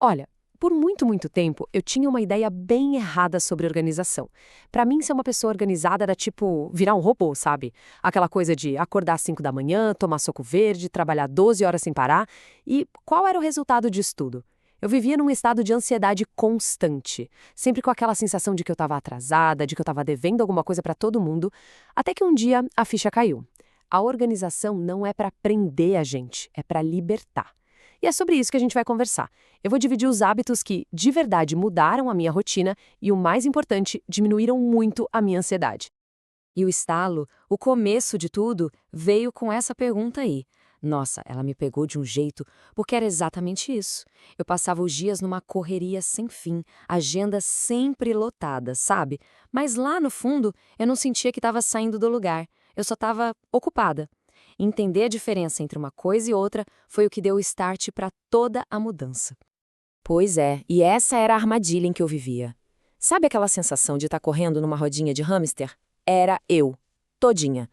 Olha, por muito tempo eu tinha uma ideia bem errada sobre organização. Pra mim, ser uma pessoa organizada era tipo virar um robô, sabe? Aquela coisa de acordar às 5 da manhã, tomar suco verde, trabalhar 12 horas sem parar. E qual era o resultado disso tudo? Eu vivia num estado de ansiedade constante, sempre com aquela sensação de que eu estava atrasada, de que eu estava devendo alguma coisa pra todo mundo, até que um dia a ficha caiu. A organização não é pra prender a gente, é pra libertar. E é sobre isso que a gente vai conversar. Eu vou dividir os hábitos que, de verdade, mudaram a minha rotina e, o mais importante, diminuíram muito a minha ansiedade. E o estalo, o começo de tudo, veio com essa pergunta aí. Nossa, ela me pegou de um jeito, porque era exatamente isso. Eu passava os dias numa correria sem fim, agenda sempre lotada, sabe? Mas lá no fundo, eu não sentia que estava saindo do lugar. Eu só estava ocupada. Entender a diferença entre uma coisa e outra foi o que deu o start para toda a mudança. Pois é, e essa era a armadilha em que eu vivia. Sabe aquela sensação de estar correndo numa rodinha de hamster? Era eu, todinha.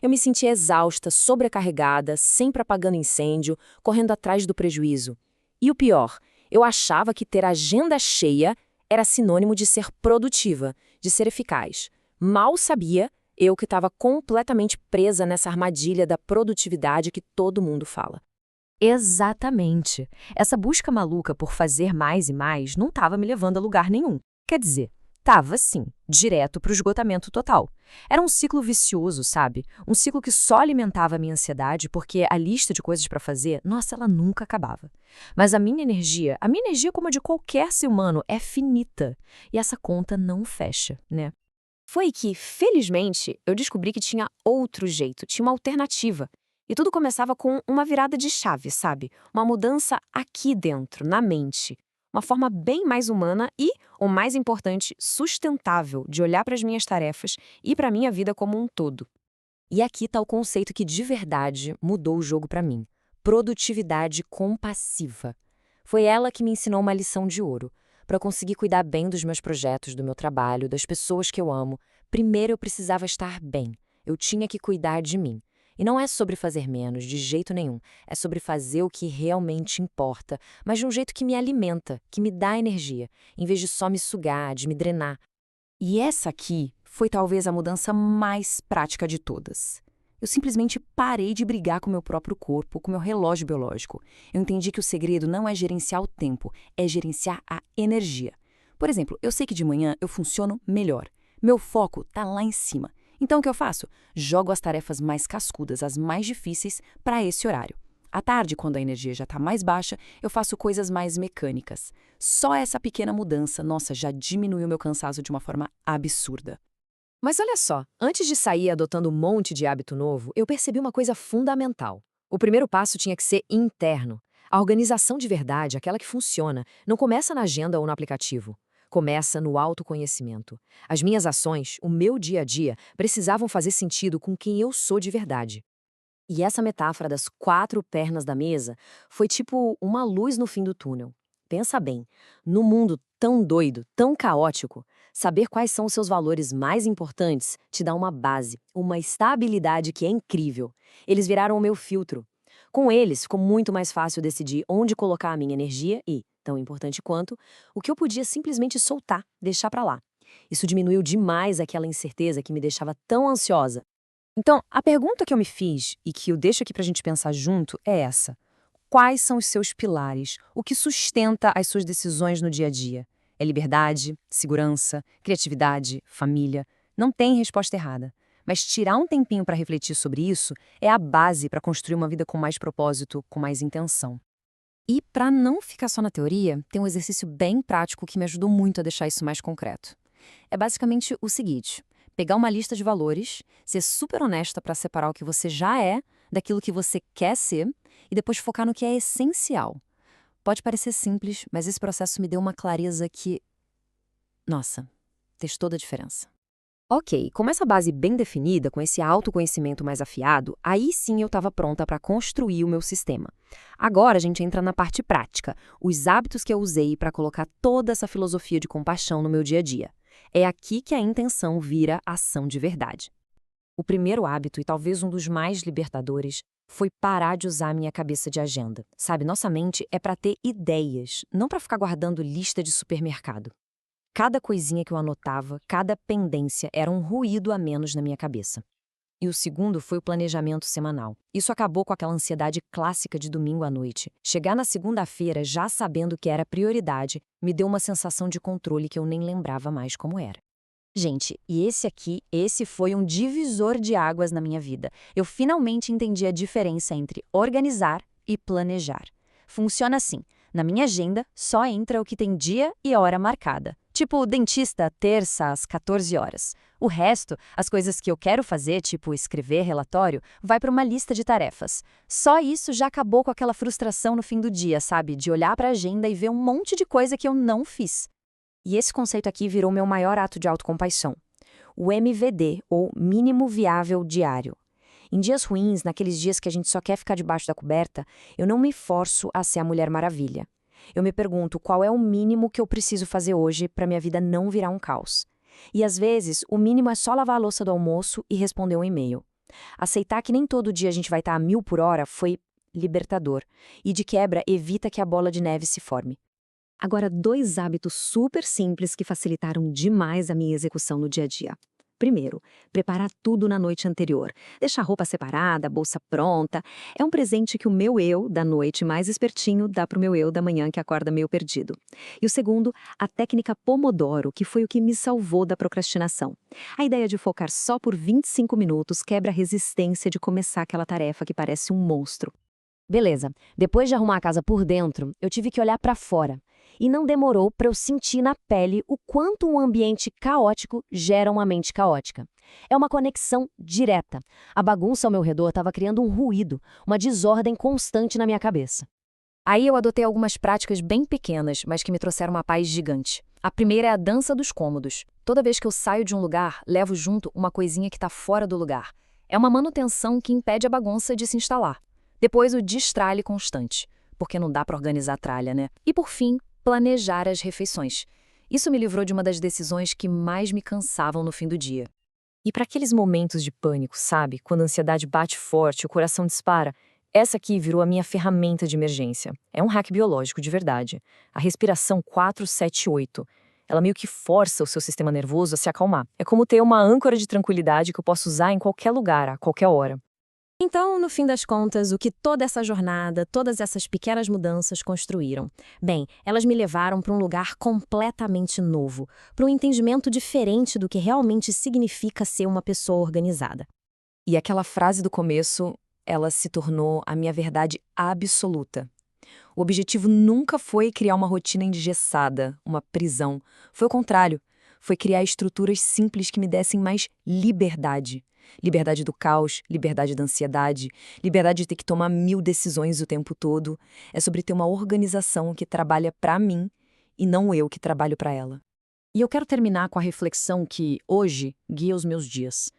Eu me sentia exausta, sobrecarregada, sempre apagando incêndio, correndo atrás do prejuízo. E o pior, eu achava que ter agenda cheia era sinônimo de ser produtiva, de ser eficaz. Mal sabia, eu que estava completamente presa nessa armadilha da produtividade que todo mundo fala. Exatamente. Essa busca maluca por fazer mais e mais não estava me levando a lugar nenhum. Quer dizer, estava sim, direto para o esgotamento total. Era um ciclo vicioso, sabe? Um ciclo que só alimentava a minha ansiedade porque a lista de coisas para fazer, nossa, ela nunca acabava. Mas a minha energia como a de qualquer ser humano, é finita. E essa conta não fecha, né? Foi que, felizmente, eu descobri que tinha outro jeito, tinha uma alternativa. E tudo começava com uma virada de chave, sabe? Uma mudança aqui dentro, na mente. Uma forma bem mais humana e, o mais importante, sustentável de olhar para as minhas tarefas e para a minha vida como um todo. E aqui está o conceito que de verdade mudou o jogo para mim. Produtividade compassiva. Foi ela que me ensinou uma lição de ouro. Para conseguir cuidar bem dos meus projetos, do meu trabalho, das pessoas que eu amo, primeiro eu precisava estar bem. Eu tinha que cuidar de mim. E não é sobre fazer menos, de jeito nenhum. É sobre fazer o que realmente importa, mas de um jeito que me alimenta, que me dá energia, em vez de só me sugar, de me drenar. E essa aqui foi talvez a mudança mais prática de todas. Eu simplesmente parei de brigar com meu próprio corpo, com meu relógio biológico. Eu entendi que o segredo não é gerenciar o tempo, é gerenciar a energia. Por exemplo, eu sei que de manhã eu funciono melhor. Meu foco está lá em cima. Então o que eu faço? Jogo as tarefas mais cascudas, as mais difíceis, para esse horário. À tarde, quando a energia já está mais baixa, eu faço coisas mais mecânicas. Só essa pequena mudança, nossa, já diminuiu meu cansaço de uma forma absurda. Mas olha só, antes de sair adotando um monte de hábito novo, eu percebi uma coisa fundamental. O primeiro passo tinha que ser interno. A organização de verdade, aquela que funciona, não começa na agenda ou no aplicativo. Começa no autoconhecimento. As minhas ações, o meu dia a dia, precisavam fazer sentido com quem eu sou de verdade. E essa metáfora das 4 pernas da mesa foi tipo uma luz no fim do túnel. Pensa bem, no mundo tão doido, tão caótico, saber quais são os seus valores mais importantes te dá uma base, uma estabilidade que é incrível. Eles viraram o meu filtro. Com eles, ficou muito mais fácil decidir onde colocar a minha energia e, tão importante quanto, o que eu podia simplesmente soltar, deixar pra lá. Isso diminuiu demais aquela incerteza que me deixava tão ansiosa. Então, a pergunta que eu me fiz e que eu deixo aqui pra gente pensar junto é essa. Quais são os seus pilares? O que sustenta as suas decisões no dia a dia? É liberdade, segurança, criatividade, família? Não tem resposta errada. Mas tirar um tempinho para refletir sobre isso é a base para construir uma vida com mais propósito, com mais intenção. E para não ficar só na teoria, tem um exercício bem prático que me ajudou muito a deixar isso mais concreto. É basicamente o seguinte: pegar uma lista de valores, ser super honesta para separar o que você já é daquilo que você quer ser e depois focar no que é essencial. Pode parecer simples, mas esse processo me deu uma clareza que, nossa, fez toda a diferença. Ok, com essa base bem definida, com esse autoconhecimento mais afiado, aí sim eu estava pronta para construir o meu sistema. Agora a gente entra na parte prática, os hábitos que eu usei para colocar toda essa filosofia de compaixão no meu dia a dia. É aqui que a intenção vira ação de verdade. O primeiro hábito, e talvez um dos mais libertadores, foi parar de usar a minha cabeça de agenda. Sabe, nossa mente é para ter ideias, não para ficar guardando lista de supermercado. Cada coisinha que eu anotava, cada pendência era um ruído a menos na minha cabeça. E o segundo foi o planejamento semanal. Isso acabou com aquela ansiedade clássica de domingo à noite. Chegar na segunda-feira já sabendo que era prioridade me deu uma sensação de controle que eu nem lembrava mais como era. Gente, e esse foi um divisor de águas na minha vida. Eu finalmente entendi a diferença entre organizar e planejar. Funciona assim: na minha agenda só entra o que tem dia e hora marcada. Tipo, dentista, terça, às 14 horas. O resto, as coisas que eu quero fazer, tipo escrever relatório, vai para uma lista de tarefas. Só isso já acabou com aquela frustração no fim do dia, sabe? De olhar para a agenda e ver um monte de coisa que eu não fiz. E esse conceito aqui virou meu maior ato de autocompaixão. O MVD, ou Mínimo Viável Diário. Em dias ruins, naqueles dias que a gente só quer ficar debaixo da coberta, eu não me forço a ser a Mulher Maravilha. Eu me pergunto qual é o mínimo que eu preciso fazer hoje para minha vida não virar um caos. E às vezes, o mínimo é só lavar a louça do almoço e responder um e-mail. Aceitar que nem todo dia a gente vai estar a 1000 por hora foi libertador. E de quebra, evita que a bola de neve se forme. Agora, 2 hábitos super simples que facilitaram demais a minha execução no dia a dia. Primeiro, preparar tudo na noite anterior. Deixar a roupa separada, a bolsa pronta. É um presente que o meu eu, da noite mais espertinho, dá pro meu eu da manhã que acorda meio perdido. E o segundo, a técnica Pomodoro, que foi o que me salvou da procrastinação. A ideia de focar só por 25 minutos quebra a resistência de começar aquela tarefa que parece um monstro. Beleza, depois de arrumar a casa por dentro, eu tive que olhar para fora. E não demorou para eu sentir na pele o quanto um ambiente caótico gera uma mente caótica. É uma conexão direta. A bagunça ao meu redor estava criando um ruído, uma desordem constante na minha cabeça. Aí eu adotei algumas práticas bem pequenas, mas que me trouxeram uma paz gigante. A primeira é a dança dos cômodos. Toda vez que eu saio de um lugar, levo junto uma coisinha que está fora do lugar. É uma manutenção que impede a bagunça de se instalar. Depois, o destralhe constante, porque não dá para organizar a tralha, né? E por fim, planejar as refeições. Isso me livrou de uma das decisões que mais me cansavam no fim do dia. E para aqueles momentos de pânico, sabe? Quando a ansiedade bate forte, o coração dispara, essa aqui virou a minha ferramenta de emergência. É um hack biológico de verdade. A respiração 4-7-8. Ela meio que força o seu sistema nervoso a se acalmar. É como ter uma âncora de tranquilidade que eu posso usar em qualquer lugar, a qualquer hora. Então, no fim das contas, o que toda essa jornada, todas essas pequenas mudanças construíram? Bem, elas me levaram para um lugar completamente novo, para um entendimento diferente do que realmente significa ser uma pessoa organizada. E aquela frase do começo, ela se tornou a minha verdade absoluta. O objetivo nunca foi criar uma rotina engessada, uma prisão. Foi o contrário. Foi criar estruturas simples que me dessem mais liberdade. Liberdade do caos, liberdade da ansiedade, liberdade de ter que tomar 1000 decisões o tempo todo. É sobre ter uma organização que trabalha para mim e não eu que trabalho para ela. E eu quero terminar com a reflexão que, hoje, guia os meus dias.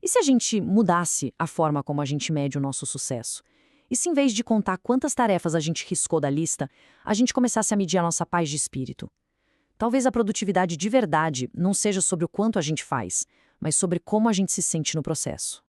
E se a gente mudasse a forma como a gente mede o nosso sucesso? E se, em vez de contar quantas tarefas a gente riscou da lista, a gente começasse a medir a nossa paz de espírito? Talvez a produtividade de verdade não seja sobre o quanto a gente faz, mas sobre como a gente se sente no processo.